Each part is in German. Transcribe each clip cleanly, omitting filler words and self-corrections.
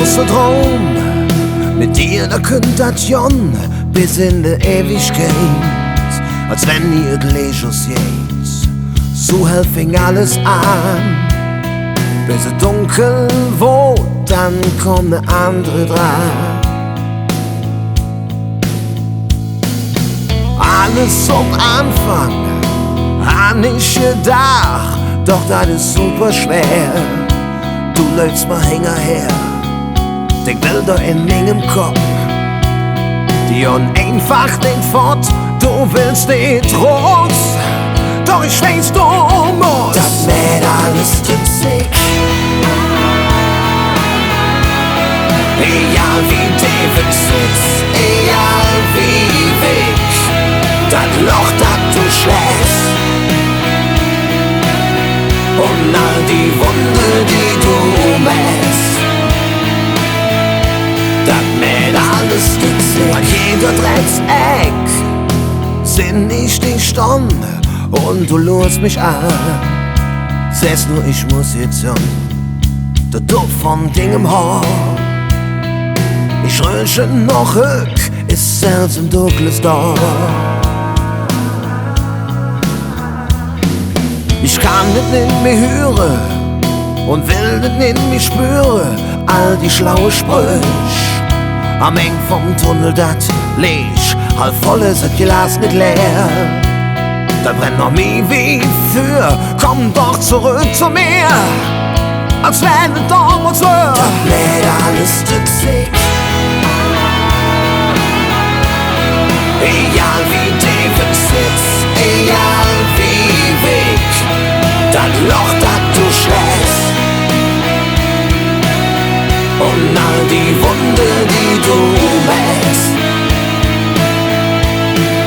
großer Traum, mit dir, da könnt das Jon bis in die Ewigkeit, als wenn ihr Gleiches jetzt. So hell fing alles an, bis es dunkel wurde, dann kommt ne andere dran. Alles am Anfang han ich gedacht, doch das ist super schwer. Du läufst mal hinterher, denk Bilder in meinem Kopf, die einfach nicht fort. Du willst nicht raus, doch ich weiß, du musst. Das mit alles tut sich, egal wie David sitzt, egal wie weg das Loch, das du schlägst, und all die Wunde, die du machst. Das mit alles tut sich, an jeder Dreckseck sind ich die Stunde und du lurst mich an. Sehst nur, ich muss jetzt an der Duft von Ding im Haar. Ich rösche noch höck, ist selbst im Dunkles da. Ich kann nicht mehr hören und will nicht mehr spüren all die schlaue Sprüche am Eng vom Tunnel, dat Licht halb voll ist, das Glas nicht leer. Da brennt noch mehr wie für, komm doch zurück zu mir, als wenn es damals war. Das mit alles tut sich, egal wie David sitzt, egal wie weg das Loch, das du schlägst, und all die Wunde, die du machst.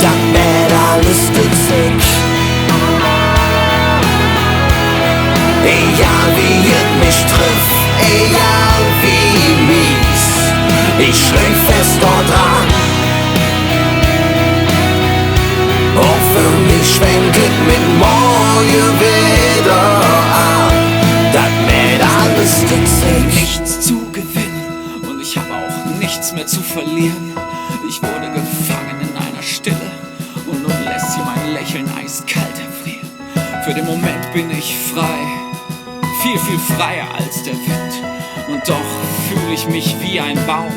Das mit alles tut sich, egal wie es mich trifft, egal wie mies, ich schläg fest dort dran. Auch für mich fängt es mit morgen wieder an. Das mit alles tut sich. Nichts zu gewinnen und ich habe auch nichts mehr zu verlieren. Ich wurde gefangen in einer Stille und nun lässt sie mein Lächeln eiskalt erfrieren. Für den Moment bin ich frei, viel, viel freier als der Wind. Und doch fühle ich mich wie ein Baum,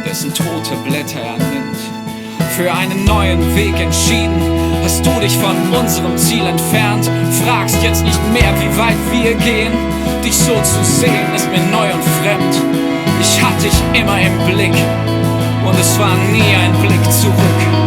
dessen tote Blätter er nimmt. Für einen neuen Weg entschieden, hast du dich von unserem Ziel entfernt. Fragst jetzt nicht mehr, wie weit wir gehen. Dich so zu sehen ist mir neu und fremd. Ich hatte dich immer im Blick und es war nie ein Blick zurück.